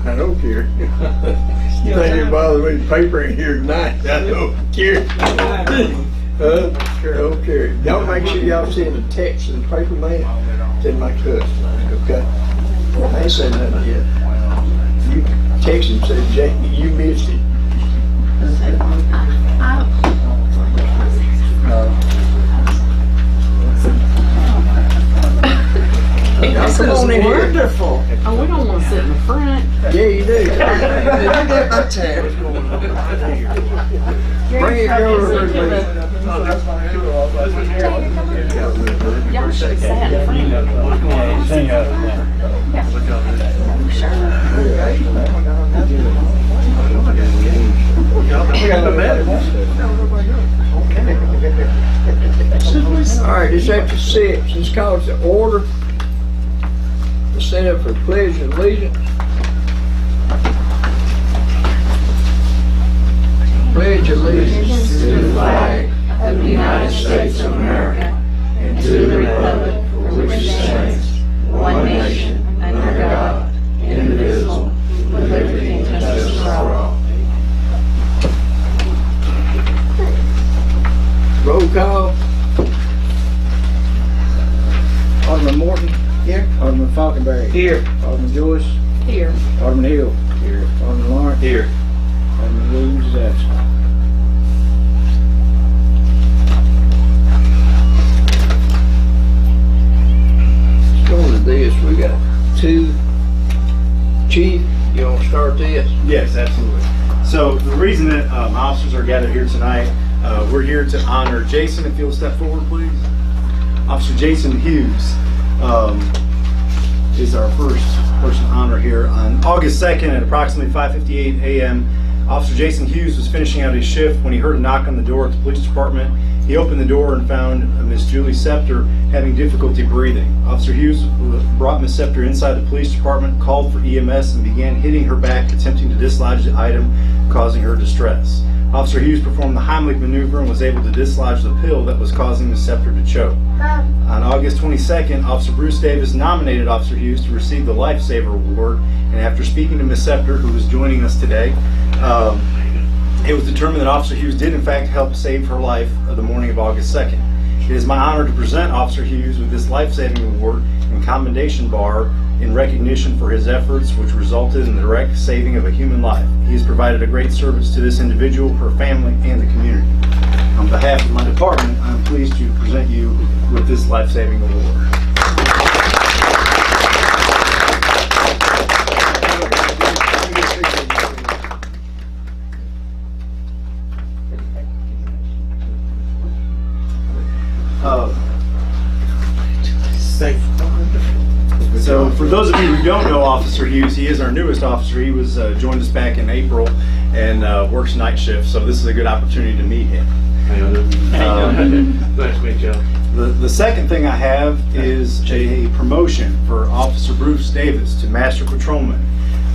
I don't care. You think it bothers me, paper in here tonight? I don't care. Don't care. Y'all make sure y'all send a text to the paper man, tell my cousin, okay? I ain't said nothing yet. You text him, say, Jackie, you missed it. This Come is on in here. wonderful. Oh, we don't want to sit in the front. Yeah, you do. You get my chair. Bring it over here, please. Y'all should have sat in front. All right, it's after 6. It's called to order. The set up for pledge of allegiance. Pledge allegiance to the flag of the United States of America and to the republic for which it stands, one nation, under God, indivisible, with liberty and justice for all. Roll call. Alderman Morton. Here. Alderman Falconberry. Here. Alderman Joyce. Here. Alderman Hill. Here. Alderman Lawrence. Here. Alderman Williams is absent. Let's go to this. We got 2. Chief, you want to start this? Yes, absolutely. So the reason that my officers are gathered here tonight, we're here to honor Jason. If you'll step forward, please. Officer Jason Hughes is our first person to honor here. On August 2nd at approximately 5:58 a.m., Officer Jason Hughes was finishing out his shift when he heard a knock on the door at the police department. He opened the door and found Miss Julie Scepter having difficulty breathing. Officer Hughes brought Miss Scepter inside the police department, called for EMS, and began hitting her back, attempting to dislodge the item, causing her distress. Officer Hughes performed the Heimlich maneuver and was able to dislodge the pill that was causing Miss Scepter to choke. On August 22nd, Officer Bruce Davis nominated Officer Hughes to receive the Lifesaver Award, and after speaking to Miss Scepter, who is joining us today, it was determined that Officer Hughes did in fact help save her life the morning of August 2nd. It is my honor to present Officer Hughes with this life-saving award and commendation bar in recognition for his efforts, which resulted in the direct saving of a human life. He has provided a great service to this individual, her family, and the community. On behalf of my department, I am pleased to present you with this life-saving award. So for those of you who don't know Officer Hughes, he is our newest officer. He was joined us back in April and works night shift, so this is a good opportunity to meet him. Nice to meet you. The second thing I have is a promotion for Officer Bruce Davis to Master Patrolman.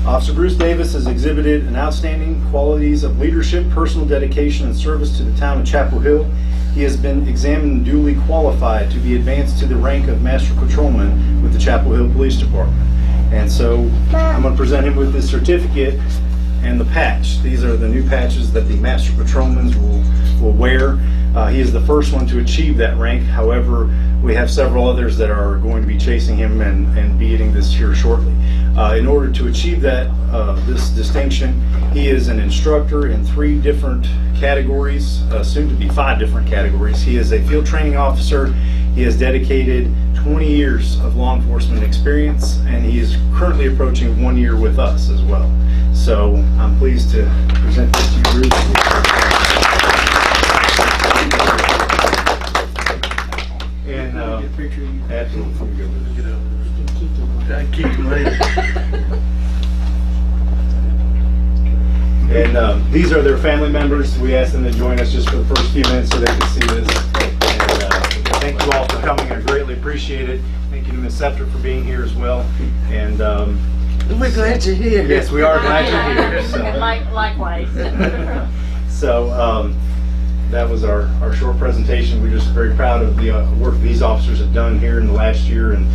Officer Bruce Davis has exhibited an outstanding qualities of leadership, personal dedication, and service to the town of Chapel Hill. He has been examined and duly qualified to be advanced to the rank of Master Patrolman with the Chapel Hill Police Department. And so I'm going to present him with this certificate and the patch. These are the new patches that the Master Patrolmen will wear. He is the first one to achieve that rank. However, we have several others that are going to be chasing him and beating this here shortly. In order to achieve that this distinction, he is an instructor in 3 different categories, soon to be 5 different categories. He is a field training officer. He has dedicated 20 years of law enforcement experience, and he is currently approaching 1 year with us as well. So I'm pleased to present this to you, Bruce. And absolutely. I'll keep you later. And these are their family members. We asked them to join us just for the first few minutes so they could see this. And thank you all for coming. I greatly appreciate it. Thank you to Ms. Scepter for being here as well. And We're glad you're here. yes, we are glad you're here. So, Likewise. so that was our short presentation. We're just very proud of the work these officers have done here in the last year, and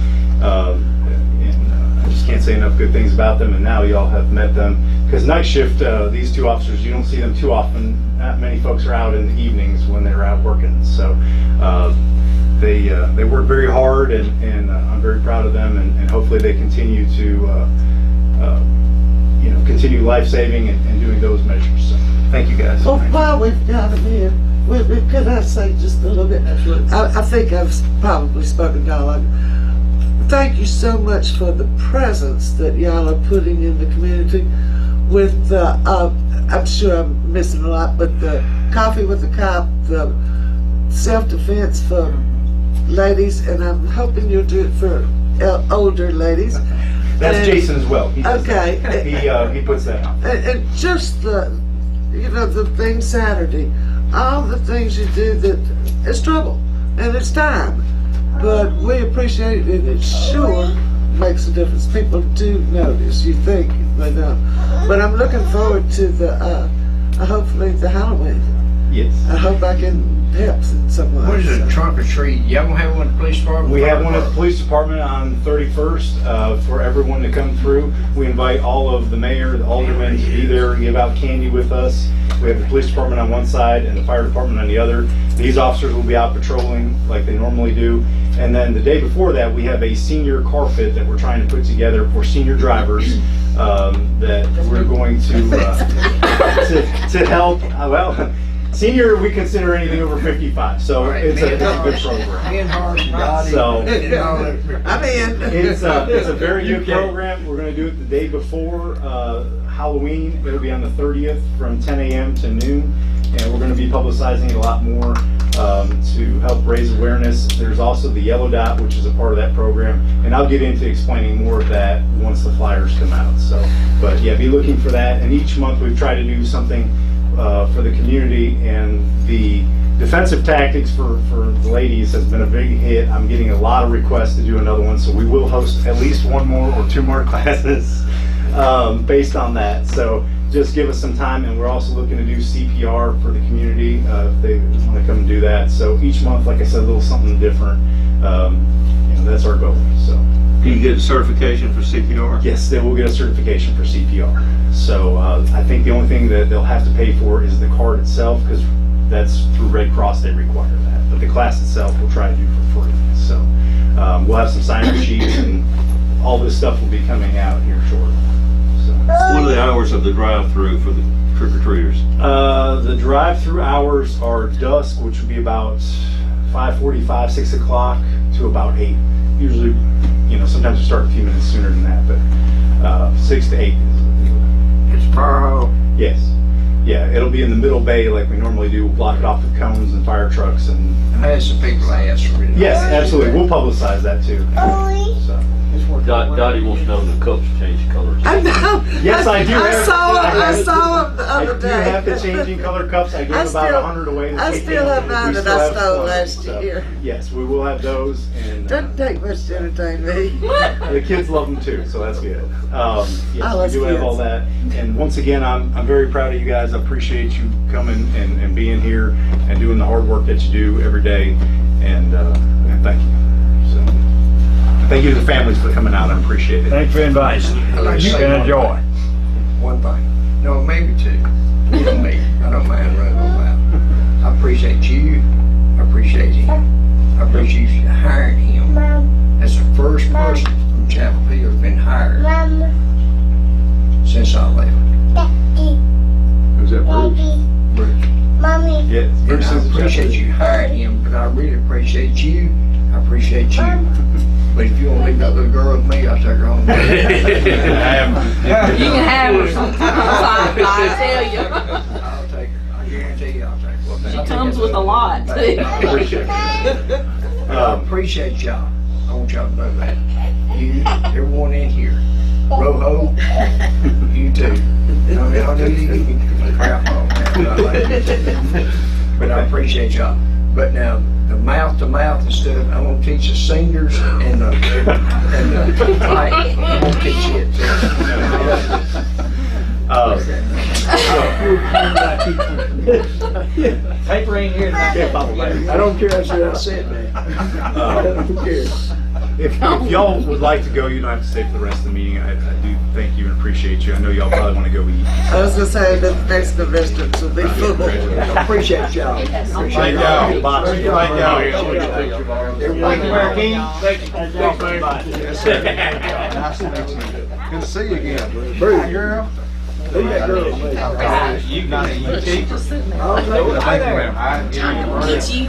I just can't can't say enough good things about them, and now y'all have met them. Because night shift, these two officers, you don't see them too often. Not many folks are out in the evenings when they're out working. So they work very hard, and I'm very proud of them, and hopefully they continue to continue life-saving and doing those measures. So thank you guys. Well, while we've got him here, could I say just a little bit? I think I've probably spoken to y'all. Thank you so much for the presence that y'all are putting in the community with the, I'm sure I'm missing a lot, but the coffee with the cop, the self-defense for ladies, and I'm hoping you'll do it for older ladies. That's And- Jason as well. He does Okay. that. He puts that out. And just the thing Saturday, all the things you do that it's trouble and it's time, but we appreciate it, and it sure makes a difference. People do notice. You think they don't, but I'm looking forward to the hopefully the Halloween. Yes. I hope I can help in some way. What is it, trunk or treat? Y'all gonna have one at the police department? We have one at the police department on 31st for everyone to come through. We invite all of the mayor, the aldermen to be there, give out candy with us. We have the police department on one side and the fire department on the other. These officers will be out patrolling like they normally do. And then the day before that, we have a senior car fit that we're trying to put together for senior drivers that we're going to help. Senior, we consider anything over 55, so it's a good program. Me and Horace and Dottie. So- I'm in. It's a very good program. We're going to do it the day before Halloween. It'll be on the 30th from 10 a.m. to noon, and we're going to be publicizing it a lot more to help raise awareness. There's also the Yellow Dot, which is a part of that program, and I'll get into explaining more of that once the flyers come out. So, but yeah, be looking for that. And each month we've tried to do something for the community, and the defensive tactics for the ladies has been a big hit. I'm getting a lot of requests to do another one, so we will host at least one more or two more classes based on that. So just give us some time, and we're also looking to do CPR for the community if they want to come and do that. So each month, like I said, a little something different. That's our goal. So. Can you get a certification for CPR? Yes, they will get a certification for CPR. So I think the only thing that they'll have to pay for is the card itself, because that's through Red Cross, they require that. But the class itself we'll try to do for free. So we'll have some sign-up sheets, and all this stuff will be coming out here shortly. So. What are the hours of the drive-through for the trick-or-treaters? The drive-through hours are dusk, which would be about 5:45, 6 o'clock to about 8. Usually, sometimes we start a few minutes sooner than that, but 6 to 8 is. It's fire hall. Yes. Yeah, it'll be in the middle bay like we normally do. We'll block it off with cones and fire trucks and. I had some people ask for it. Yes, absolutely. We'll publicize that too. So. Dottie wants to know the cups change colors. I know. Yes, I do. I saw him the I other do day. have the changing color cups. I gave I about still- 100 away. I still have mine that I stole last year. Yes, we will have those. And Doesn't take much to entertain me. the kids love them too, so that's good. Yes, I we love do have kids. all that. And once again, I'm very proud of you guys. I appreciate you coming and being here and doing the hard work that you do every day. And thank you. So, and thank you to the families for coming out. I appreciate it. Thanks for inviting us. You Been a joy. One thing. No, maybe two. You know me. I don't mind running on that. I appreciate you. I appreciate him. I appreciate you hiring him. That's the first person from Chapel Hill who's been hired since I left. Who's that, Bruce? Mommy. Yeah, And Bruce I is appreciate you hiring him, but I really appreciate you. I appreciate you. But if you want to leave that little girl with me, I'll take her home. You can have her sometimes, I tell you. I'll take her. I guarantee you I'll take her. She comes with a lot, too. I appreciate it. I appreciate y'all. I want y'all to know that. You, everyone in here. Roho, you too. I mean, I know you can crap on that. But I appreciate y'all. But now, the mouth-to-mouth and stuff, I'm gonna teach the singers and the fight. I'm gonna teach it too. Paper ain't here. Yeah, Papa, I don't care what I said, man. I don't care. If y'all would like to go, you don't have to stay for the rest of the meeting. I do thank you and appreciate you. I know y'all probably want to go eat. I was gonna say the next restaurants will be full. Appreciate y'all. Thank y'all. Thank y'all. Nice to meet you. Good to see you again. Bruce, girl. Who that girl? You nice to meet you. I'll take it. Thank you, ma'am.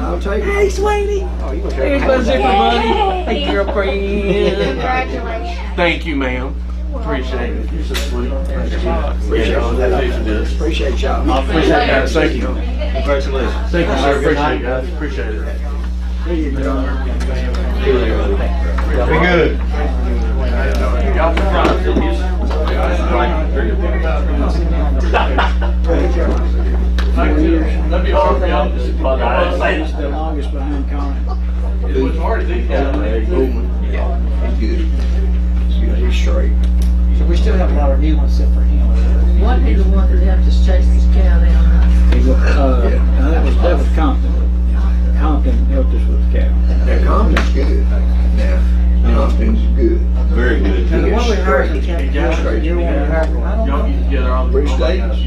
I'll take it. Hey, sweetie. Here's my zipper, buddy. Hey, girlfriend. Congratulations. Thank you, ma'am. Appreciate it. You're so sweet. Appreciate y'all. I appreciate it, guys. Thank you. Congratulations. Thank you, sir. Appreciate it, guys. Appreciate it. Be good. Y'all surprised, didn't you? That'd be hard for y'all to just plug out. It's the longest behind Connie. It was hard to do that. Good. He's straight. So we still have a lot of new ones except for him. Wasn't he the one that helped us chase this cow down? That was Compton. Compton helped us with the cow. Now, Compton's good. Now, Compton's good. Very good. And the one we hired, he kept doing, you want to hire, I don't Y'all know. get together all the. Bruce Davis.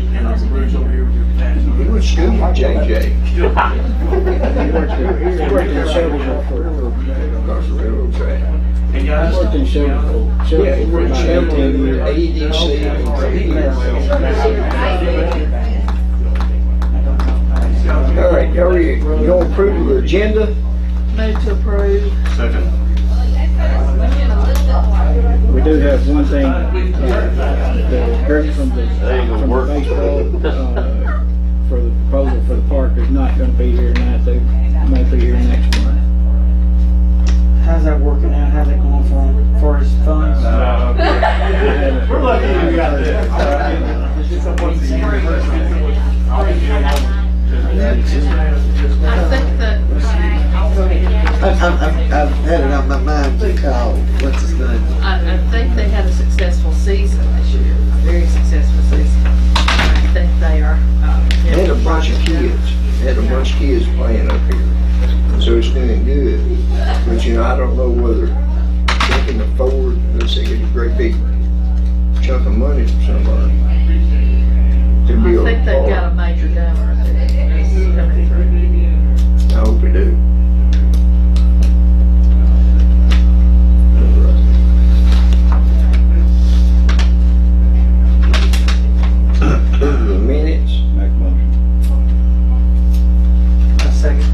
Bruce over here with your patch. He went to school with JJ. He worked in Shelbyville Across the railroad track. And guys, worked in Shelbyville. Yeah, he worked about at 18 years. AEDC. All right, y'all ready? You gonna approve the agenda? Move to approve. Second. We do have one thing, the Kurt from the baseball, for the proposal for the park is not gonna be here tonight, they may be here next month. How's that working out? How's it going for his funds? We're lucky you got this. I think that, I've had it on my mind to call, what's his name? I think they had a successful season this year, a very successful season. I think they are, They had a bunch of kids, playing up here. So it's doing good. But you know, I don't know whether they can afford, let's say, get a great big chunk of money from somebody to I build think a they've got a park. major donor that's coming through. I hope we do. The minutes. Make a motion. A second.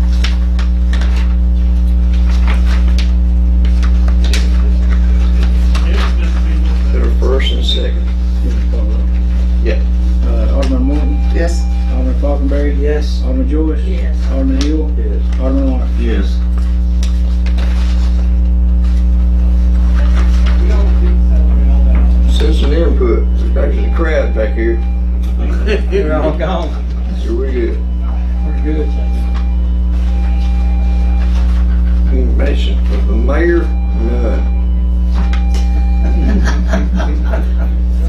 That are first and second. Yeah. Alderman Morton, Yes. Alderman Falconberry, Yes. Alderman Joyce, Yes. Alderman Hill, Alderman Lawrence. Yes. Citizen input. Back to the crowd back here. We're all gone. So we're good. We're good. Information from the mayor, none.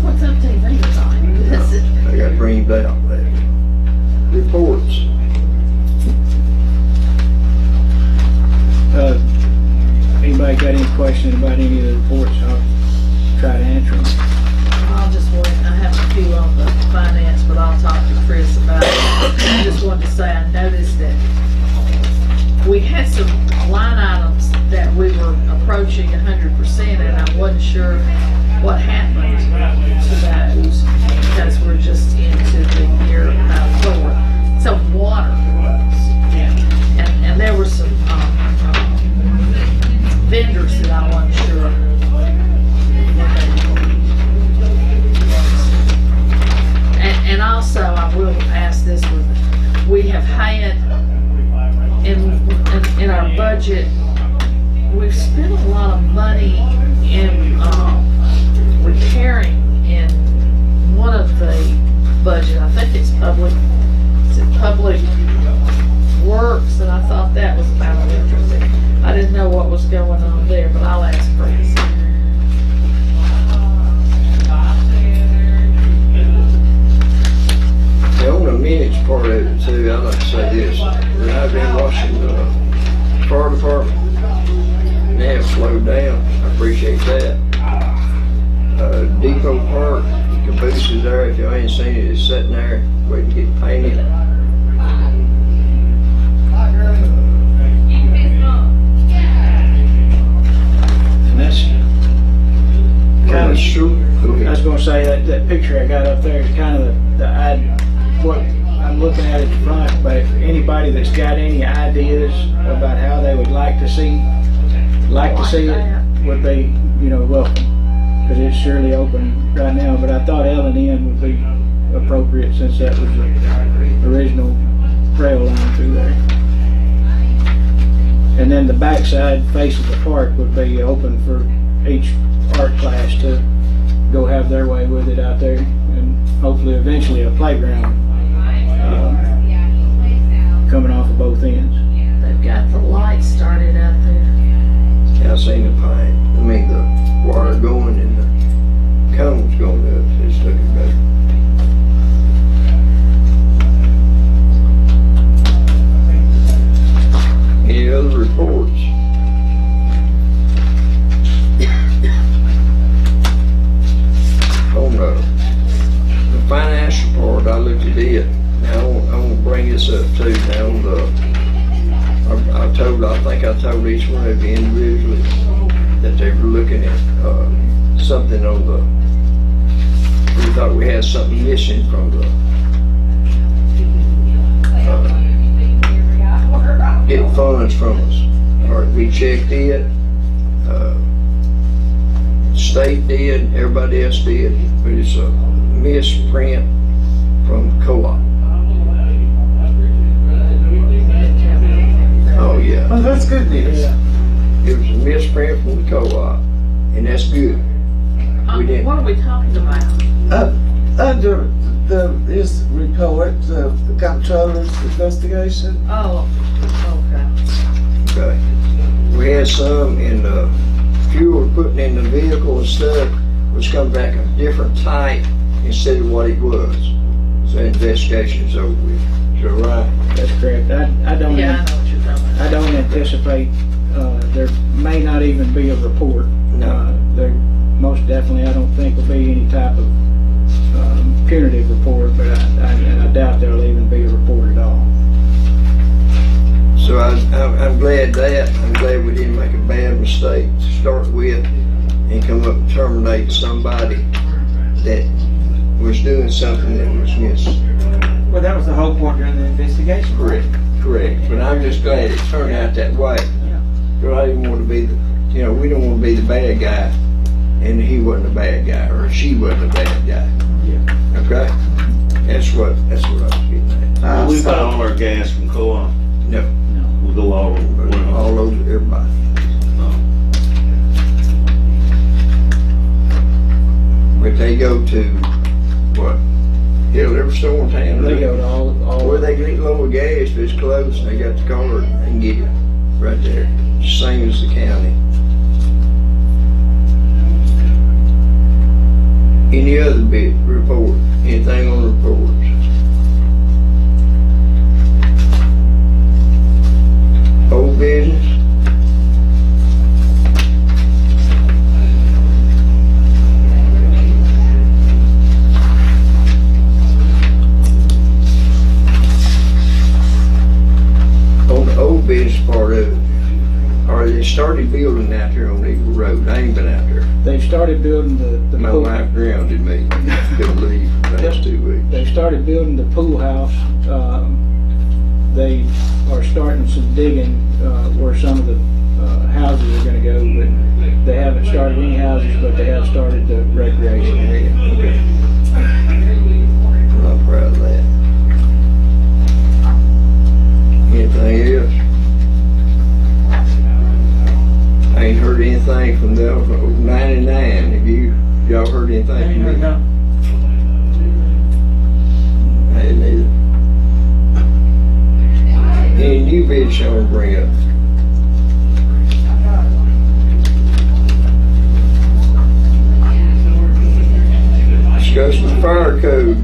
What's up, TV time? I got to bring that out later. Reports. Anybody got any questions about any of the reports? I'll try to answer them. I'll just wait, I have a few on the finance, but I'll talk to Chris about it. I just wanted to say, I noticed that we had some line items that we were approaching 100%, and I wasn't sure what happened to those, because we're just into the year forward. So water was, and there were some, vendors that I wasn't sure what they were. And also, I will ask this one, we have had, in our budget, we've spent a lot of money in, repairing in one of the budget, I think it's public works, and I thought that was about interesting. I didn't know what was going on there, but I'll ask Chris. The on the minutes part of it too, I'd like to say this. When I've been watching the fire department, they have slowed down there, if y'all ain't seen it, it's sitting there waiting to get painted. And that's kind of, Go I was ahead. gonna say that picture I got up there is kind of what I'm looking at the front, but anybody that's got any ideas about how they would like to see it would be, welcome. Because it's surely open right now, but I thought L&N would be appropriate since that was the original rail line through there. And then the backside face of the park would be open for each art class to go have their way with it out there, and hopefully eventually a playground coming off of both ends. They've got the lights started out there. I seen the paint, the water going and the cones going up, it's looking better. Any other reports? On the financial part, I looked at it. Now I want to bring this up too. Now on I think I told each one of you individually that they were looking at something on we thought we had something missing from the get funds from us. All right, we checked it. State did, everybody else did, but it's a misprint from co-op. Oh yeah, Well, that's good news. it was a misprint from the co-op, and that's good. We didn't. What are we talking about? Under his report, the comptroller's investigation, Oh, okay. Okay. We had some in the fuel putting in the vehicle and stuff was coming back a different type instead of what it was. So the investigation's over with. Is that right? That's correct. I don't. Yeah, I know what you're talking about. I don't anticipate, there may not even be a report. No. There most definitely, I don't think will be any type of punitive report, but I doubt there'll even be a report at all. So I'm glad that. I'm glad we didn't make a bad mistake to start with and come up and terminate somebody that was doing something that was missing. Well, that was the whole point during the investigation. Correct. But I'm just glad it turned out that way. Because I didn't want to be we don't want to be the bad guy, and he wasn't a bad guy, or she wasn't a bad guy. Yeah. Okay? That's what I was getting at. We buy all our gas from co-op. No, We'll go all over. all over everybody. But they go to, what, Hill, every store in town? They go to all. Where they get lower gas, if it's close and they got the card, they can get it right there. Same as the county. Any other bit report? Anything on reports? Old business? On the old business part of it, or they started building out there on Eagle Road. I ain't been out there. They started building the My pool. wife grounded me. Couldn't leave for the last 2 weeks. They started building the pool house. They are starting some digging where some of the houses are going to go, but they haven't started any houses, but they have started the recreation area. Okay. I'm not proud of that. Anything else? I ain't heard anything from them from 99. Have y'all heard anything from me? I didn't either. Any new bids y'all wanna bring up? Discussing the fire code.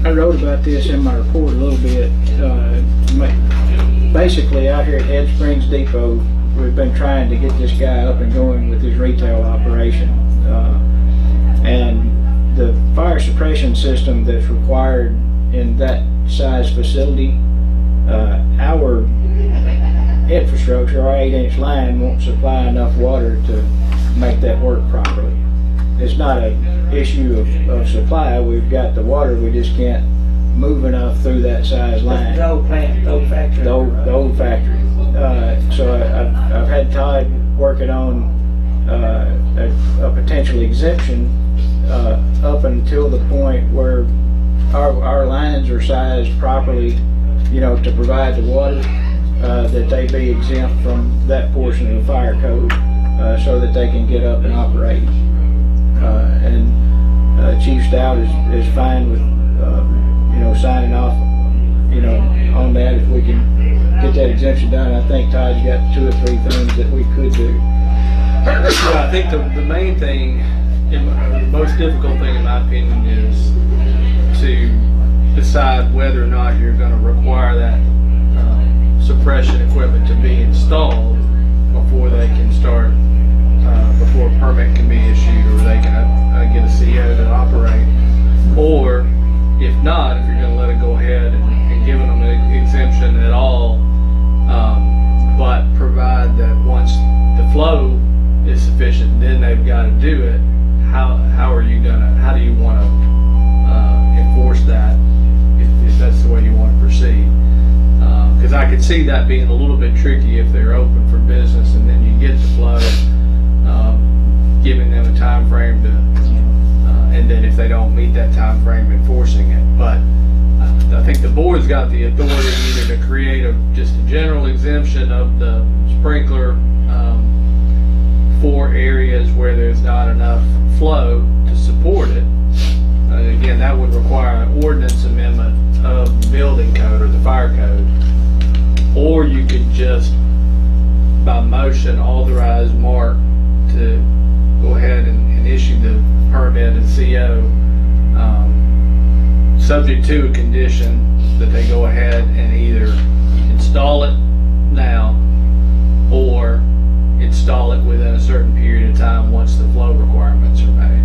I wrote about this in my report a little bit. Basically, out here at Head Springs Depot, we've been trying to get this guy up and going with his retail operation. And the fire suppression system that's required in that size facility, our infrastructure, our 8-inch line won't supply enough water to make that work properly. It's not an issue of supply. We've got the water, we just can't move enough through that size line. The old plant, the old factory. The old factory. So I've had Todd working on a potential exemption up until the point where our lines are sized properly, to provide the water, that they be exempt from that portion of the fire code, so that they can get up and operate. And Chief Stout is fine with, signing off, on that if we can get that exemption done. I think Todd's got 2 or 3 things that we could do. Yeah, I think the main thing, the most difficult thing in my opinion is to decide whether or not you're going to require that suppression equipment to be installed before they can start, before a permit can be issued or they can get a CO to operate. Or if not, if you're going to let it go ahead and give them an exemption at all, but provide that once the flow is sufficient, then they've got to do it. How do you want to enforce that if that's the way you want to proceed? Because I could see that being a little bit tricky if they're open for business and then you get the flow, giving them a time frame to, and then if they don't meet that time frame, enforcing it. But I think the board's got the authority either to create just a general exemption of the sprinkler for areas where there's not enough flow to support it. Again, that would require an ordinance amendment of the building code or the fire code. Or you could just, by motion, authorize Mark to go ahead and issue the permit and CO, subject to a condition that they go ahead and either install it now or install it within a certain period of time once the flow requirements are made.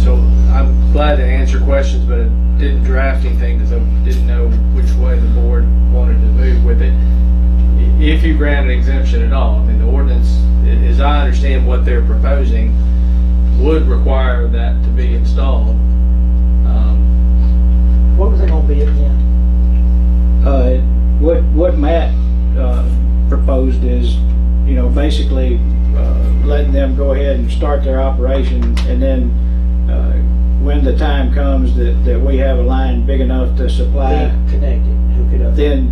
So I'm glad to answer questions, but I didn't draft anything because I didn't know which way the board wanted to move with it. If you grant an exemption at all, I mean, the ordinance, as I understand what they're proposing, would require that to be installed. What was it gonna be again? What Matt proposed is, basically letting them go ahead and start their operation, and then when the time comes that we have a line big enough to supply, Connected, hook it up. then,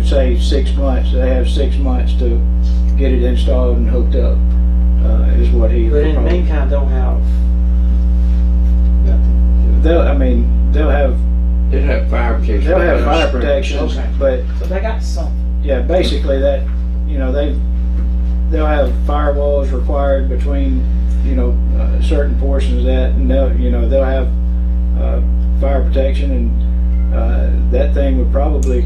say 6 months, they have 6 months to get it installed and hooked up, is what he But in the proposed. meantime, don't have nothing. They'll have They have fire protection. They'll have fire protection, Okay. but So they got something. yeah, basically that, they'll have firewalls required between, certain portions of that, and they'll have fire protection, and that thing would probably,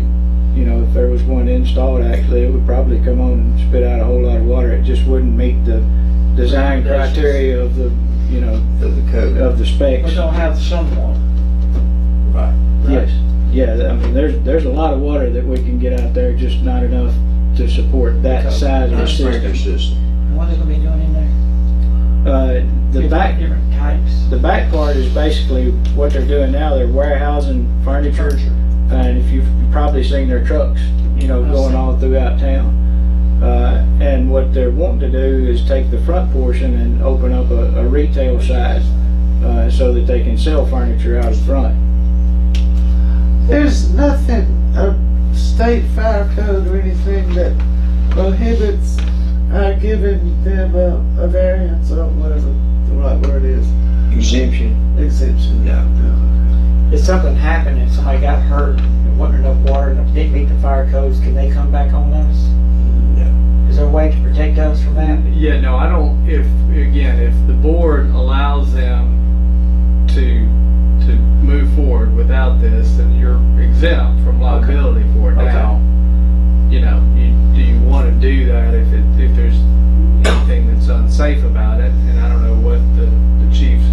if there was one installed, actually, it would probably come on and spit out a whole lot of water. It just wouldn't meet the design criteria of the, Of the code. of the specs. We don't have someone. Right. Yes, yeah, there's a lot of water that we can get out there, just not enough to support that Okay. size of a Sprinkler system. system. What are they gonna be doing in there? Different types. The back part is basically what they're doing now. They're warehousing furniture, and if you've probably seen their trucks, going all throughout town. And what they're wanting to do is take the front portion and open up a retail side, so that they can sell furniture out in front. There's nothing, a state fire code or anything that prohibits our giving them a variance or whatever the right word is, Exemption. exemption. No. If something happened and somebody got hurt and wasn't enough water and didn't meet the fire codes, can they come back on us? No. Is there a way to protect us from that? Yeah, no, I don't, if the board allows them to move forward without this, then you're exempt from liability for it. Okay. Now, do you want to do that if there's anything that's unsafe about it? And I don't know what the chief's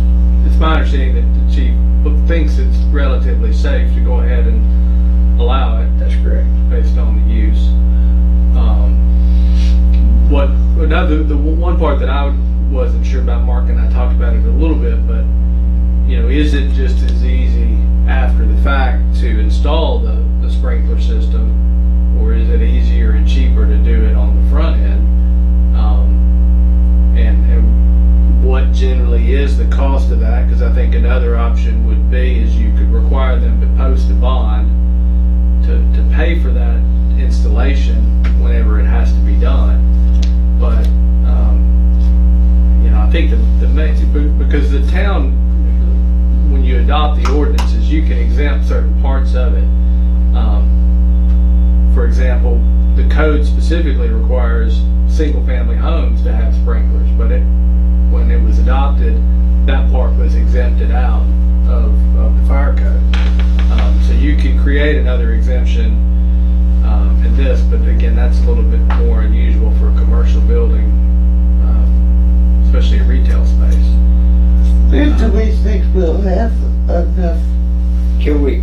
my understanding that the chief thinks it's relatively safe to go ahead and allow it. That's correct. Based on the use. The one part that I wasn't sure about, Mark and I talked about it a little bit, but is it just as easy after the fact to install the sprinkler system, or is it easier and cheaper to do it on the front end? And what generally is the cost of that? Because I think another option would be is you could require them to post a bond to pay for that installation whenever it has to be done. But I think because the town, when you adopt the ordinances, you can exempt certain parts of it. For example, the code specifically requires single-family homes to have sprinklers, but when it was adopted, that part was exempted out of the fire code. So you can create another exemption in this, but again, that's a little bit more unusual for a commercial building, especially a retail space. When do we think we'll have enough? Can we,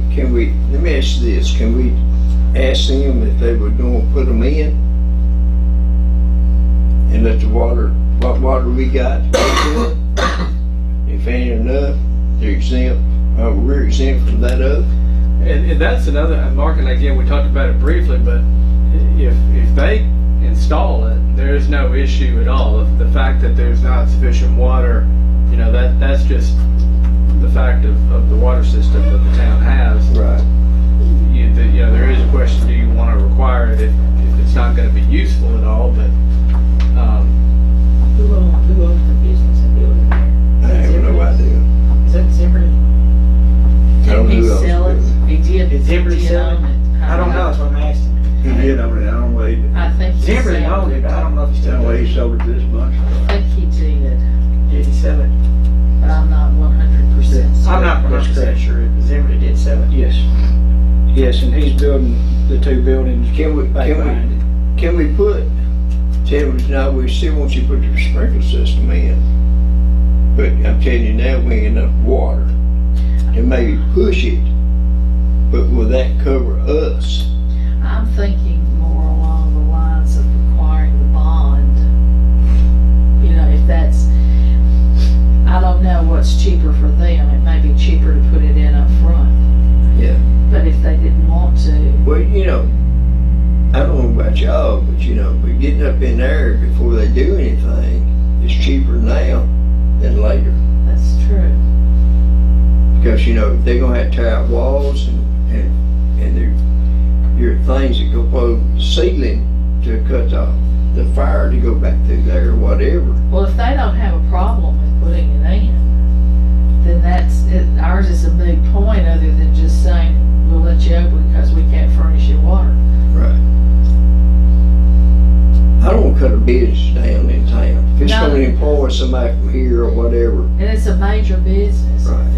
let me ask you this, can we ask them if they were going to put them in? And let what water we got, if ain't enough, they're exempt, we're exempt from that other? And that's another, Mark and again, we talked about it briefly, but if they install it, there's no issue at all. The fact that there's not sufficient water, that's just the fact of the water system that the town has. Right. There is a question, do you want to require it if it's not going to be useful at all, but Who owns the business and building there? I have no idea. Is that Zimmerly? I don't know Did he who else sell it? does it. He did. Did Zimmerly He sell it? own I don't know, that's what I'm asking. He did own it, I don't know, I think he Zimmerly sold owned it, but I don't know if he still does. he sold it this much. I think he did, Did he sell it? but I'm not 100%. I'm not 100% sure, but Zimmerly did sell it. Yes. Yes, and he's building the two buildings back behind it. Can we tell them, no, we still want you to put your sprinkler system in, but I'm telling you now, we ain't enough water to maybe push it, but will that cover us? I'm thinking more along the lines of requiring the bond. If that's, I don't know what's cheaper for them. It may be cheaper to put it in up front. Yeah. But if they didn't want to, Well, I don't know about y'all, but but getting up in there before they do anything is cheaper now than later. that's true. Because they're gonna have to tear out walls and there are things that go below the ceiling to cut the fire to go back through there or whatever. Well, if they don't have a problem with putting it in, then ours is a big point other than just saying, we'll let you open because we can't furnish you water. Right. I don't want to cut a business down in town. If it's No. going to employ somebody from here or whatever. And it's a major business. Right.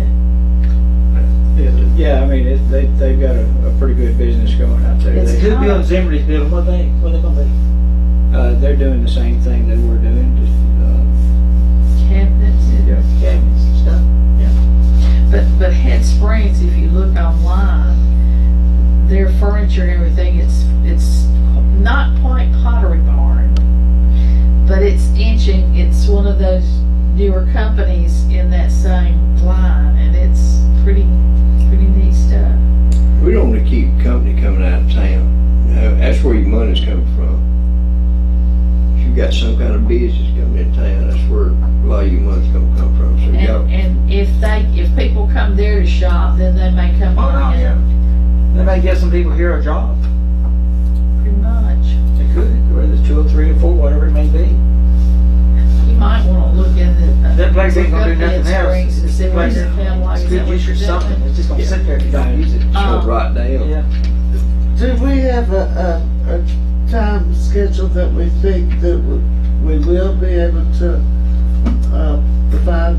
Yeah, I mean, they've got a pretty good business going out there. It's They, Who built Zimmerly's building? What they gonna do? they're doing the same thing that we're doing, Cabinets and Cabinets and stuff? But Head Springs, if you look online, their furniture and everything, it's not quite Pottery Barn, but it's one of those newer companies in that same line, and it's pretty neat stuff. We don't want to keep company coming out of town. That's where your money's coming from. If you got some kind of business coming in town, that's where a lot of your money's going to come from. So y'all, And if people come there to shop, then they may come Oh, no, in. yeah. They may get some people here a job. Pretty much. They could, whether it's 2 or 3 or 4, whatever it may be. You might want to look in the. That place ain't gonna do look up nothing Head Springs else. and see what Place- their catalog It's is. That good what use you're for something. doing? It's just gonna Yeah. sit there if you don't use it. so right down. Yeah. Do we have a time schedule that we think that we will be able to provide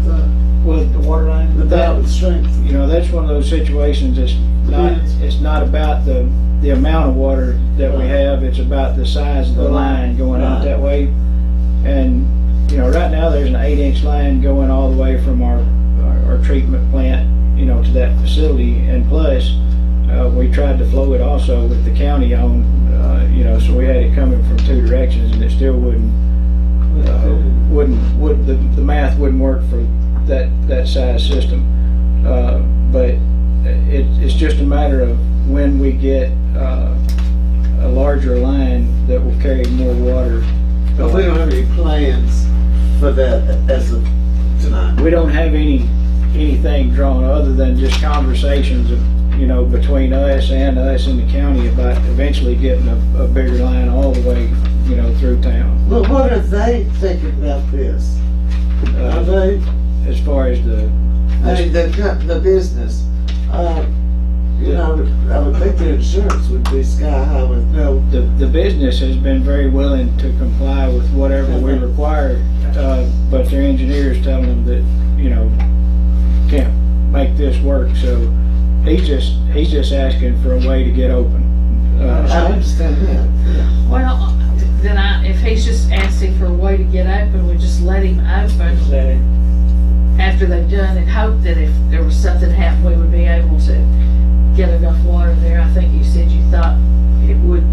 well, The water line. the balance strength? that's one of those situations it's not about the amount of water that we have, it's about the size of the line going out that way. And, right now there's an 8-inch line going all the way from our or treatment plant, to that facility. And plus, we tried to flow it also with the county on, so we had it coming from two directions, and it still wouldn't the math wouldn't work for that size system. But it's just a matter of when we get a larger line that will carry more water. But we don't have any plans for that as of tonight. We don't have anything drawn other than just conversations of, between us and the county about eventually getting a bigger line all the way, through town. Well, what are they thinking about this? Are they, As far as the business, I would think the insurance would be sky high with no. the business has been very willing to comply with whatever we require, but their engineers telling them that, can't make this work. So he's just asking for a way to get open. I understand that. Well, then if he's just asking for a way to get open, we just let him open after they've done and hope that if there was something happened, we would be able to get enough water there. I think you said you thought it would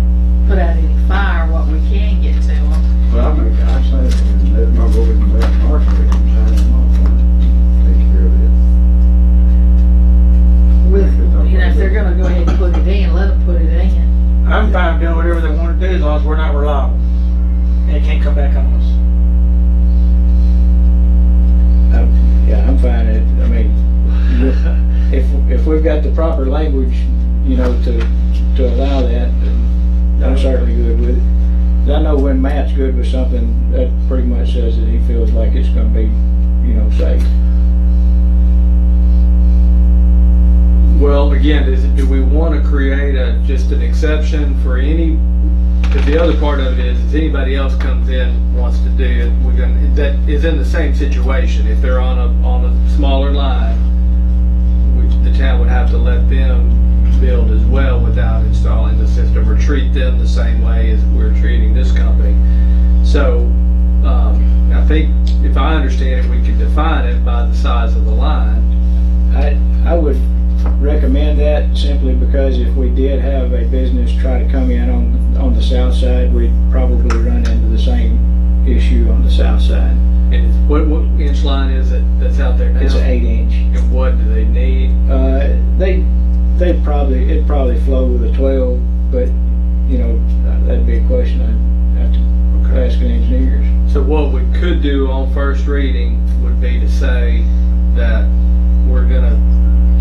put out any fire, what we can get to them. Well, I say, let my boys and let Marshall sign them off on it. Take care of it. With, if they're gonna go ahead and put it in, let them put it in. I'm fine doing whatever they want to do as long as we're not reliable. And it can't come back on us. I'm fine. I mean, if we've got the proper language, to allow that, then I'm certainly good with it. 'Cause I know when Matt's good with something, that pretty much says that he feels like it's going to be, safe. Well, again, do we want to create just an exception for any? Because the other part of it is anybody else comes in wants to do it, that is in the same situation. If they're on a smaller line, the town would have to let them build as well without installing the system, or treat them the same way as we're treating this company. So I think if I understand it, we could define it by the size of the line. I would recommend that simply because if we did have a business try to come in on the south side, we'd probably run into the same issue on the south side. And what inch line is it that's out there now? It's an 8-inch. And what do they need? It'd probably flow with a 12, but that'd be a question I'd have to ask an engineers. So what we could do on first reading would be to say that we're gonna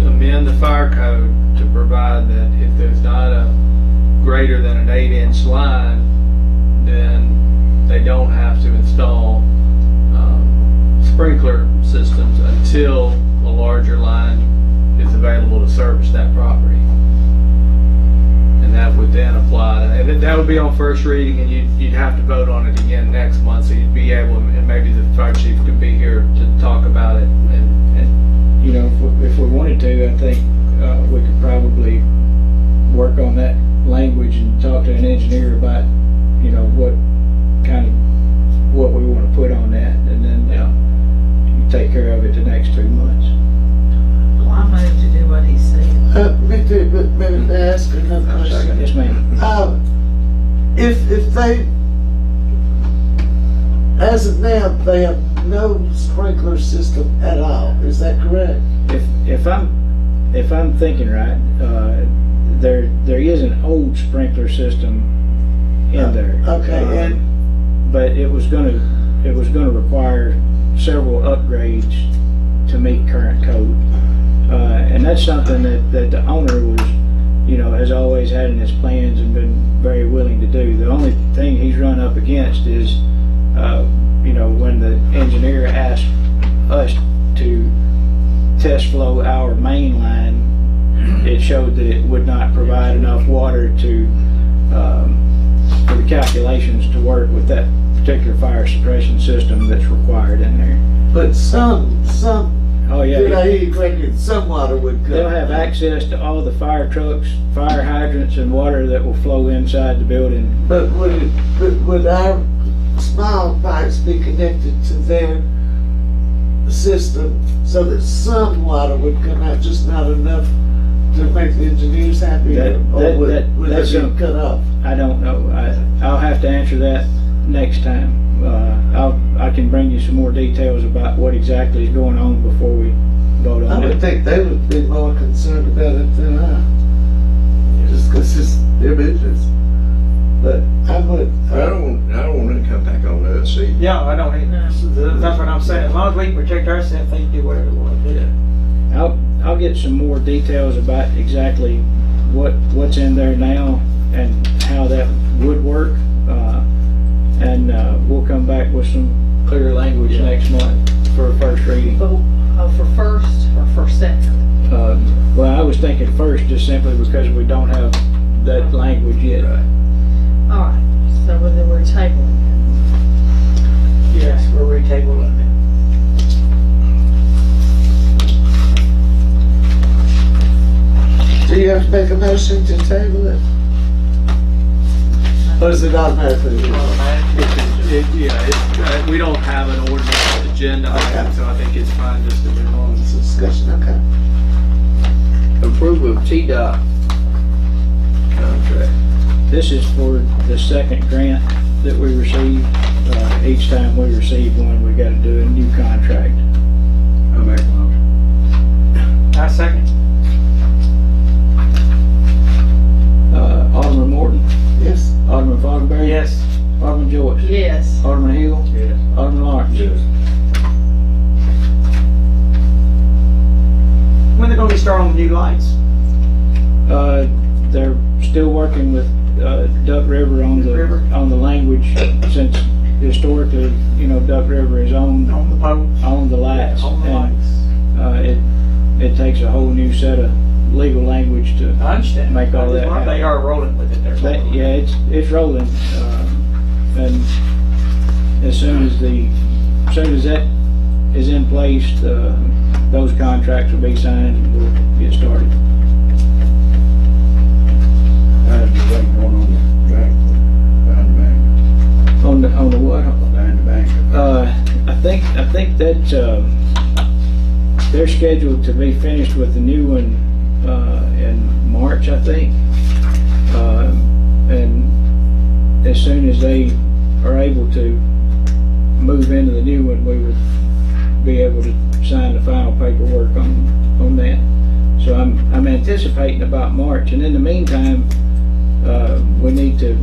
amend the fire code to provide that if there's not a greater than an 8-inch line, then they don't have to install sprinkler systems until a larger line is available to service that property. And that would then apply to, and that would be on first reading, and you'd have to vote on it again next month, so you'd be able, and maybe the fire chief could be here to talk about it. And if we wanted to, I think we could probably work on that language and talk to an engineer about, what we want to put on that, and then you take care of it the next 2 months. Well, I move to do what he said. Me too, but maybe they ask another question. Yes, ma'am. If they, as of now, they have no sprinkler system at all, is that correct? If I'm thinking right, there is an old sprinkler system in there. Okay, but it was going to require several upgrades to meet current code, and that's something that the owner was, has always had in his plans and been very willing to do. The only thing he's run up against is, when the engineer asked us to test flow our main line, it showed that it would not provide enough water for the calculations to work with that particular fire suppression system that's required in there. but some, Oh yeah, did I hear you correctly, some water would come? they'll have access to all the fire trucks, fire hydrants, and water that will flow inside the building. But would our small pipes be connected to their system so that some water would come out, just not enough to make the engineers happy, That- or that- would that- would that's it a- be cut off? I don't know. I'll have to answer that next time. I can bring you some more details about what exactly is going on before we vote I on would it. think they would be more concerned about it than I, just 'cause it's their business. But I would. I don't want it to come back on us, see. Yeah, I don't either. That's what I'm saying. As long as we can protect ourselves, they can do whatever they want to do. I'll get some more details about exactly what's in there now and how that would work. And we'll come back with some clear language next month for a first reading. For first or for second? Well, I was thinking first, just simply because we don't have that language yet. All right, so then we're tabling. Yes, we're retabling it. Do you have to make a motion to table it? Or is it automatically? We don't have an ordinance agenda item, so I think it's fine just to move on. It's a discussion, okay. Approval of T-Dot contract. This is for the second grant that we received. Each time we receive one, we gotta do a new contract. I'll make a motion. I second. Alderman Morton, Yes. Alderman Fogberry. Yes. Alderman Joyce. Yes. Alderman Hill. Yes. Alderman Lawrence. When they gonna start on the new lights? They're still working with Duck River on River. the language, since historically, Duck River is On the poles? on the lights. On the And, lights. it takes a whole new set of legal language to I understand. make all that happen. They are rolling with it. They're rolling. Yeah, it's rolling, and as soon as that is in place, those contracts will be signed and we'll get started. How's the thing going on the bank, behind the bank, On the what? behind the bank? I think that they're scheduled to be finished with the new one in March, I think. And as soon as they are able to move into the new one, we would be able to sign the final paperwork on that. So I'm anticipating about March, and in the meantime, we need to,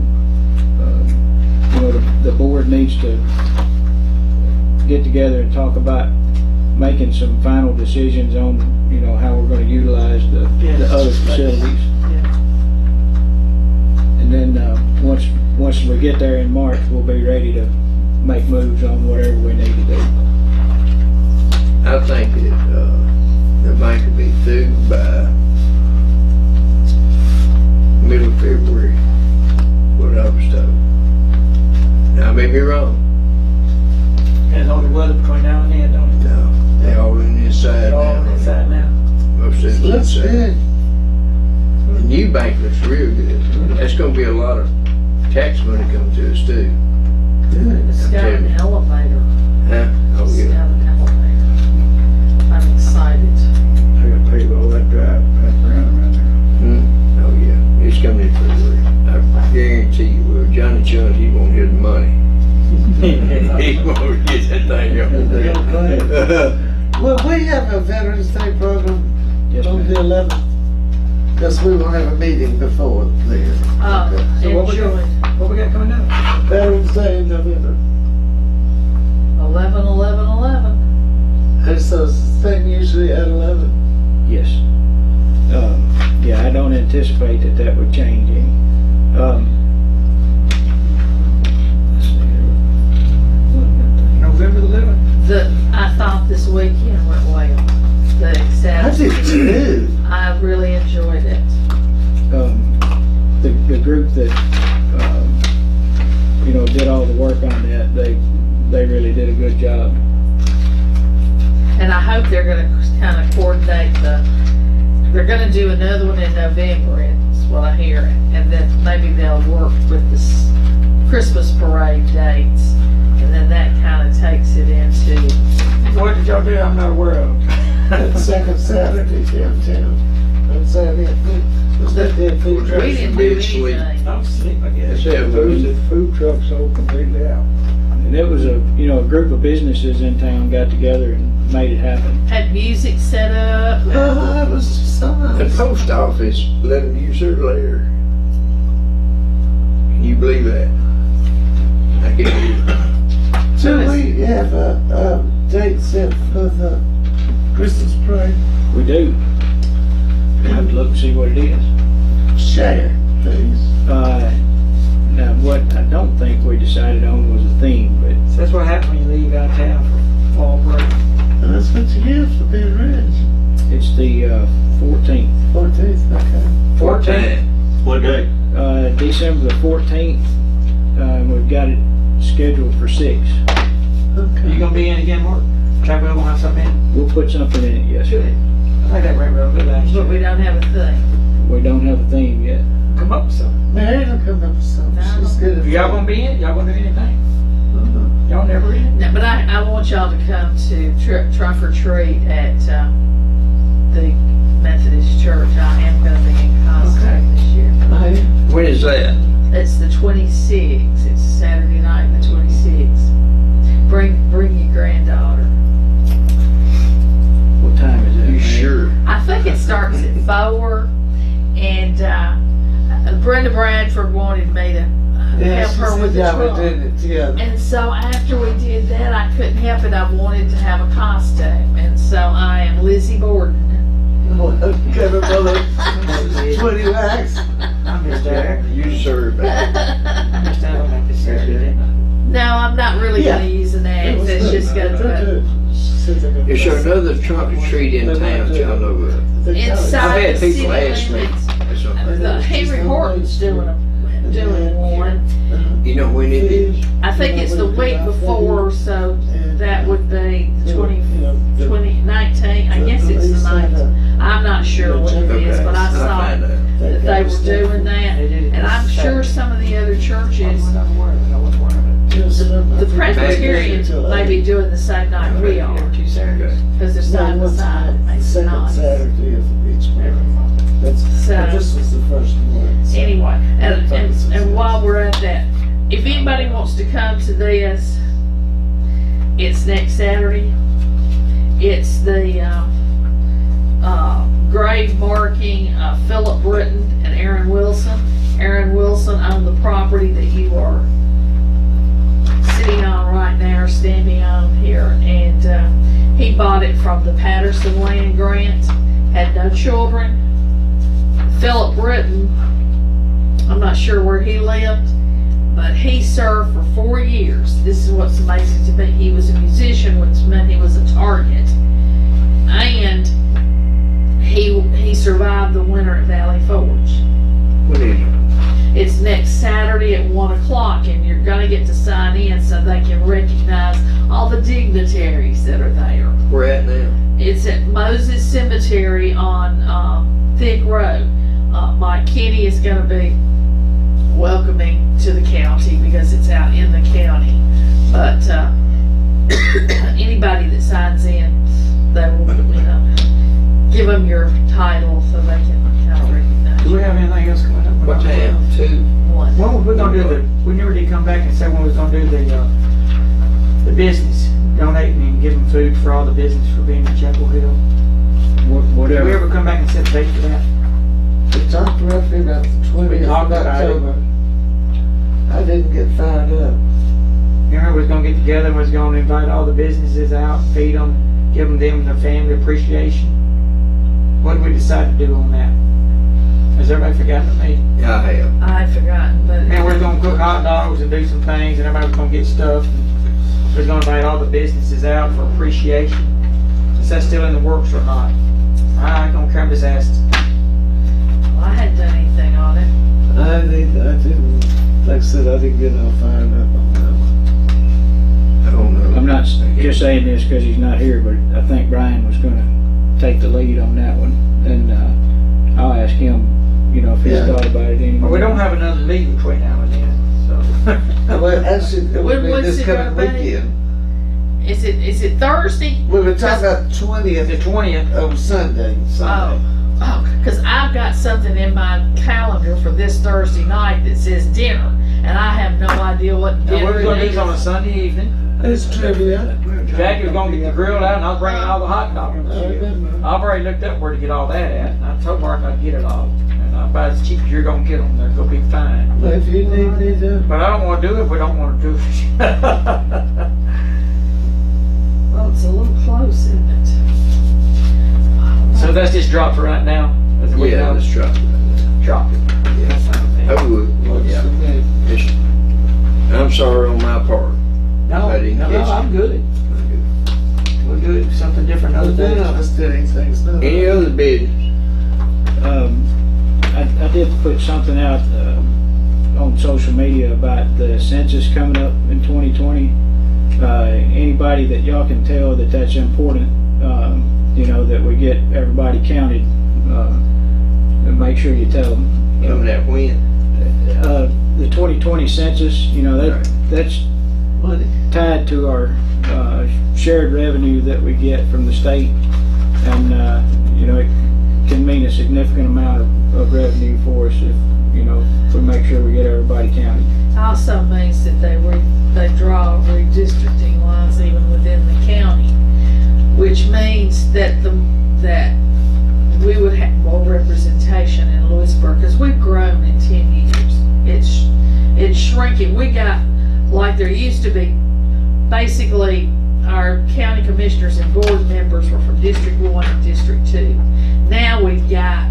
the board needs to get together and talk about making some final decisions on, how we're gonna utilize the other facilities. And then, once we get there in March, we'll be ready to make moves on whatever we need to do. I think that, the bank will be through by middle of February, what I was told. Now, I may be wrong. Depends on the weather between now and then, don't it? No, they all in the inside They're all now. inside now. Most of it's Looks inside. good. The new bank looks real good. That's gonna be a lot of tax money coming to us too. Good. It's got an elevator. Huh? Oh, It's yeah. got an elevator. I'm excited. I gotta pay all that drive back around there. Oh, yeah. It's coming in February. I guarantee you will. Johnny Chuns, he won't get the money. He won't get that thing up. Will we have a Veterans Day program Yes, on ma'am. the 11th? Because we will have a meeting before then. Okay. So what we got? Enjoy. What we got coming up? Veterans Day in November. 11/11/11. And so it's the thing usually at 11. Yes. Yeah, I don't anticipate that would change any. Let's see here. November the 11th. I thought this weekend went well. The I Saturday. did too. I really enjoyed it. The group that, did all the work on that, they really did a good job. And I hope they're gonna kind of coordinate they're gonna do another one in November, is what I hear. And then maybe they'll work with this Christmas parade dates. And then that kind of takes it into, What did y'all do? I'm not aware of. That second Saturday downtown. On Saturday, was that the food truck? We didn't do anything. I'm asleep, I guess. Food truck sold completely out. And it was a group of businesses in town got together and made it happen. Had music set up. Oh, it was just so The nice. post office let them use their lair. Can you believe that? I can't believe it. So we have a date set for the Christmas parade. We do. I have to look and see what it is. Share, please. Now, what I don't think we decided on was a theme, but So that's what happens when you leave out of town for fall break. And that's what you get for being rich. it's the 14th. 14th, okay. 14th. What day? December the 14th. We've got it scheduled for 6. Are you Okay. gonna be in again, Mark? Travel gonna have something in? We'll put something in it, yes, sir. I think that went real good last But we year. don't have a thing. We don't have a theme yet. Come up with something. Mary will come up with something. No. She's good at Y'all gonna be in? Y'all gonna do anything? Uh-huh. Y'all never in? No, but I want y'all to come to trunk or treat at the Methodist Church. I am going to be in costume Okay. this year. Hey, When is that? It's the 26th. It's Saturday night, the 26th. Bring your granddaughter. What time is it? You man? sure? I think it starts at 4, and Brenda Bradford wanted me to yeah, help she her with said the y'all were trunk. doing it together. And so after we did that, I couldn't help it. I wanted to have a costume, and so I am Lizzie Borden. Give her another 20 racks. I missed out. You sure, man. I missed out on that this Saturday, didn't I? No, I'm not really Yeah. going to use an It axe. was It's good. just going They're to. good. She said they're gonna Is there do it. another trunk or treat in town, y'all know of? Inside I've had the city people ask me. limits. That's all. The Henry Horton's doing one. You know when it is? I think it's the week before, so that would be the 2019. I guess it's the 19th. I'm not sure what it is, but I I'll saw find out. that they were doing that. They did it And this I'm sure Saturday. some of the other I churches, was unaware of it. I was one of it. the Presbyterians may be doing the same night we are, Two Saturdays. because they're side by side. It makes it Second nice. Saturday of each Every month. month. That's, So- this was the first one. so- Anyway, and while we're at that, if anybody wants to come to this, it's next Saturday. It's the grave marking of Philip Britton and Aaron Wilson. Aaron Wilson owned the property that you are sitting on right now, or standing on here, and he bought it from the Patterson Land Grant. Had no children. Philip Britton, I'm not sure where he lived, but he served for 4 years. This is what's amazing to me. He was a musician, which meant he was a target. And he survived the winter at Valley Forge. When is it? It's next Saturday at 1 o'clock, and you're gonna get to sign in so they can recognize all the dignitaries that are there. Where at now? It's at Moses Cemetery on Thick Road. Mike Kenny is going to be welcoming to the county because it's out in the county. But anybody that signs in, they will, give them your title so they can kind of recognize Do we you. have anything else coming up? What time? 2? One. When was we gonna do we never did come back and say when we was gonna do the business, donating and giving food for all the business for being in Chapel Hill. Did we Whatever. ever come back and set a date for that? We talked roughly about the 20th We of talked about it. October. I didn't get fired up. You remember we was gonna get together and was gonna invite all the businesses out, feed them, give them their family appreciation. What did we decide to do on that? Has everybody forgotten me? Yeah, I have. I'd forgotten, but Man, we're gonna cook hot dogs and do some things, and everybody's gonna get stuff. And we're gonna invite all the businesses out for appreciation. Is that still in the works or not? I don't care. I'm just asking. well, I hadn't done anything on it. I didn't, like I said, I didn't get all fired up on that one. I don't know. I'm not just saying this because he's not here, but I think Brian was going to take the lead on that one. And I'll ask him, if he's Yeah. thought about it anymore. Well, we don't have another meeting between now and then, so. Well, actually, it When would be was this it coming gonna be? weekend. Is it Thursday? We were talking about The 20th 20th. on Sunday. Oh, because I've got something in my calendar for this Thursday night that says dinner, and I have no idea what And dinner we're gonna it do this on a is. Sunday evening. It's trivia. Jackie was gonna get the grill out and I was bringing all the hot dogs. Okay. I've already looked up where to get all that at. And I told Mark I'd get it all. And about as cheap as you're gonna get them, they're gonna be fine. If you need me to. But I don't wanna do it if we don't wanna do it. Well, it's a little close, isn't it? So that's just dropped for right now? That's the way Yeah, now? let's try it. Drop it. I would. Yeah. It's- I'm sorry on my part. No, I didn't no, catch it. I'm good. We're good. Something different None other of day. us did anything. It's none of Any us. other business? I did put something out on social media about the census coming up in 2020. Anybody that y'all can tell that that's important, that we get everybody counted, make sure you tell them. Coming out when? The 2020 census, that's Money. tied to our shared revenue that we get from the state, and it can mean a significant amount of revenue for us if we make sure we get everybody counted. Also means that they draw redistricting lines even within the county, which means that we would have more representation in Lewisburg, because we've grown in 10 years. It's shrinking. We got, like there used to be, basically our county commissioners and board members were from District 1 and District 2. Now we've got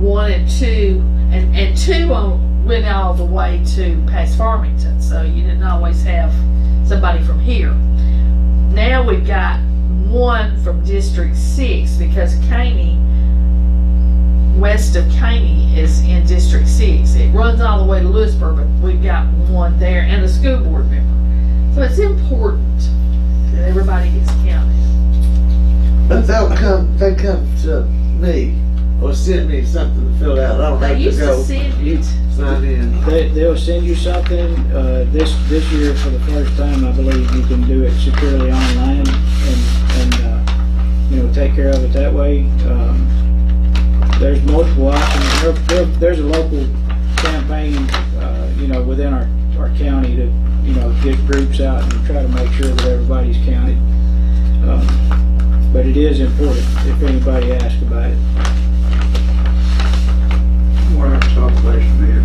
1 and 2, and 2 went all the way to past Farmington, so you didn't always have somebody from here. Now we've got 1 from District 6, because Caney, west of Caney, is in District 6. It runs all the way to Lewisburg, but we've got 1 there, and a school board member. So it's important that everybody gets counted. But they come to me or send me something to fill out. I don't They have to used to go send you, sign in. They'll send you something, this year for the first time, I believe you can do it securely online and take care of it that way. There's multiple options. There's a local campaign, within our county to, get groups out and try to make sure that everybody's counted. But it is important if anybody asks about it. What our population is,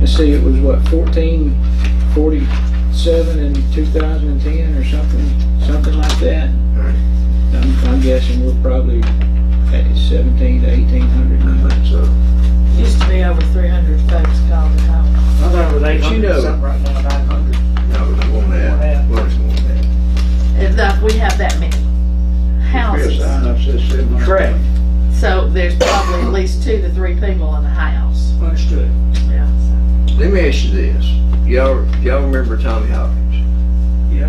Let's see, it was what, 1447 in 2010 or something like that. I'm guessing we're probably at 17 to 1800 I now. think so. used to be over 300 folks called at home. I thought it was 800 know- something right now, 900. No, it's more than that. Well, it's more than that. And we have that many houses. Sign up says 700. Correct. So there's probably at least 2 to 3 people in the house. Understood. Yeah. Let me ask you this. Y'all remember Tommy Hawkins?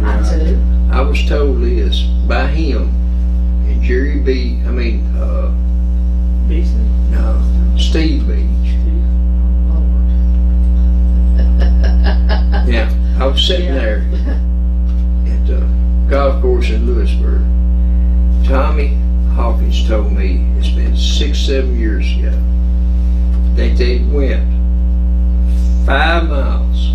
I do. I was told this by him and Jerry Beasley? no, Steve Beach. Yeah, I was sitting Yeah. there at the golf course in Lewisburg. Tommy Hawkins told me it's been 6-7 years ago that they went 5 miles.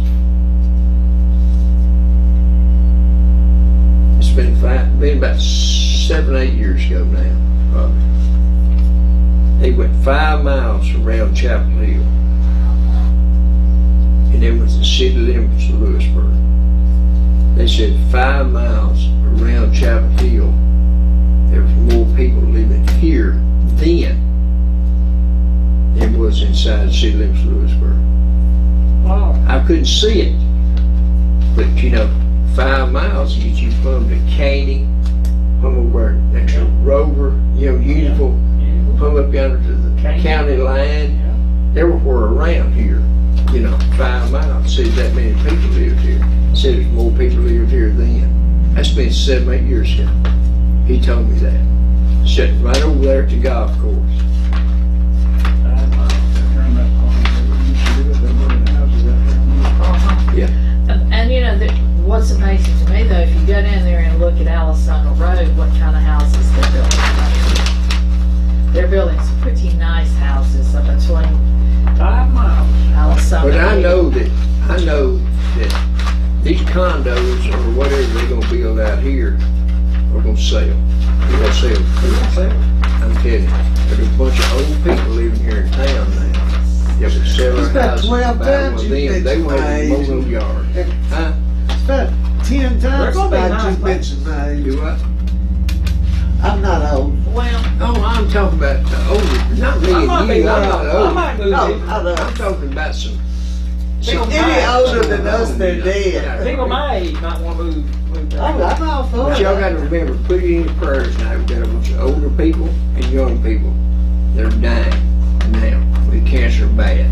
It's been about 7-8 years ago now, probably. They went 5 miles around Chapel Hill, and then was the city limits of Lewisburg. They said 5 miles around Chapel Hill, there was more people living here then than was inside the city limits of Lewisburg. Wow. I couldn't see it, but 5 miles gets you from to Caney, from over next to Rover, Uniful, from up yonder to the Caney. county line, everywhere around here. 5 miles. Said that many people lived here. Said there's more people lived here then. That's been 7-8 years ago. He told me that. Sitting right over there at the golf course. And what's amazing sale. You got sale. I'm telling you, there's a bunch of old people living here in town now. You could sell It's their about houses, 12 buy one times of you them, they mentioned won't my even mow age. no yard. Huh? It's about 10 times gonna be about nice, you man. mentioned my age. Do what? I'm not old. Well, Oh, I'm talking about the older, not me I might and be you, I'm one. not I old. might move No, in. I know. I'm talking about some. Any older than us, they're dead. People my age might want to move I'm back. all for But it. y'all gotta remember, put it in your prayers now. We've got a bunch of older people and young people that are dying now with cancer bad.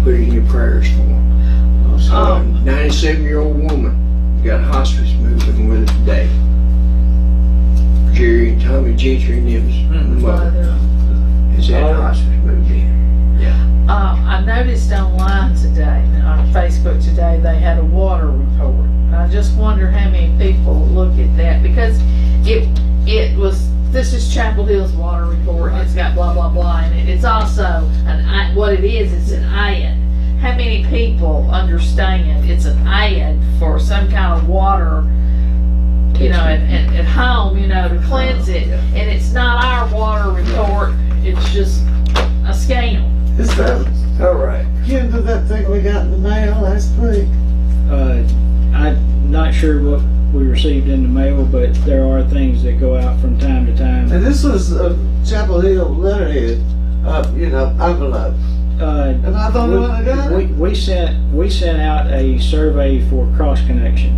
Put it in your prayers for them. 97-year-old woman got hospice moving with her today. Jerry and Tommy Gentry and them's mother is at hospice moved in. I noticed online today, on Facebook today, they had a water report. And I just wonder how many people look at that, because it was, this is Chapel Hill's water report, and it's got blah, blah, blah in it. It's also, what it is, it's an ad. How many people understand it's an ad for some kind of water, you know, at home, you know, to cleanse it, and it's not our water report, it's just a scam. Is that All right. akin to that thing we got in the mail last week? I'm not sure what we received in the mail, but there are things that go out from time to time. And this was a Chapel Hill letterhead, envelope. Am I the only one that got it? We sent out a survey for cross connection.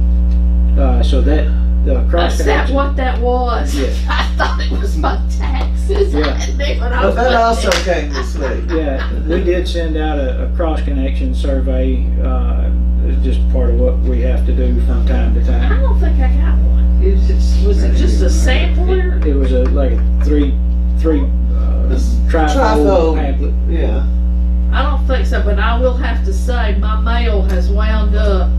So that the cross Is that connection. what that was? Yes. I thought it was my taxes. Yeah. I didn't even know But that what also it- came this week. Yeah, we did send out a cross connection survey. It's just part of what we have to do from time to I time. don't think I got one. Was it just a sampler? It was like a three trifold Trifold. pamphlet. Yeah. I don't think so, but I will have to say my mail has wound up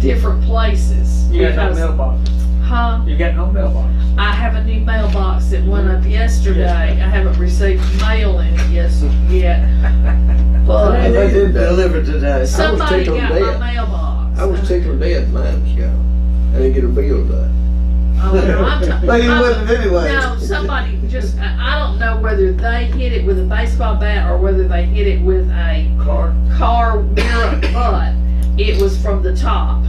different places. You got no because- mailbox. Huh? You got no mailbox. I have a new mailbox that went up yesterday. I haven't received mail in it yet. They But did deliver today. somebody tickled got dead. my mailbox. I was tickled dead mine was gone. I didn't get a bill done. Oh, no, I'm But you wouldn't anyway. No, somebody just, I don't know whether they hit it with a baseball bat or whether they hit it with a car mirror, but it was from the top.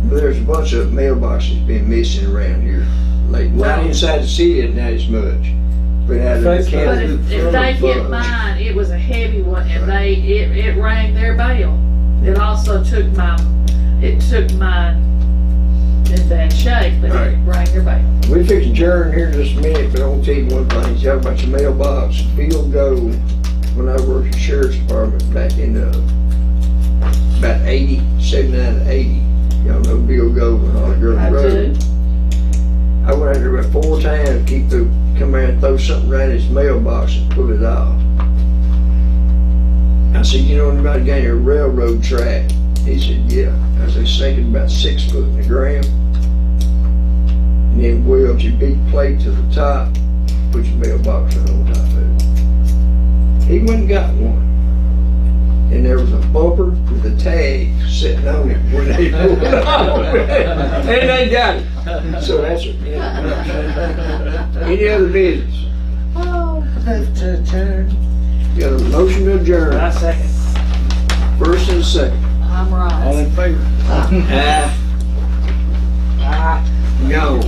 There's a bunch of mailboxes been missing around here. Like not inside the city, not as much. But out of the Facebook. But county. if they hit mine, it was a heavy one, and it rang their bell. It also took mine in bad shape, but it rang their bell. We fix adjourn here in just a minute, but I want to tell you one thing. You have a bunch of mailbox. Bill Go, when I worked in the sheriff's department back in about 79 to 80. Y'all know Bill Go on Holly Grove I Road. do. I went out there about 4 times to come around and throw something right in his mailbox and pull it off. I said, you know anybody got a railroad track? He said, yeah. I was sinking about 6 foot in the ground. And then weld your big plate to the top, put your mailbox right on top of it. He went and got one. And there was a bumper with a tag sitting on it when they pulled it off. And they got it. So that's it. Any other business? Move to adjourn. Got a motion to adjourn. I second. First and second. I'm right. All in favor? Go.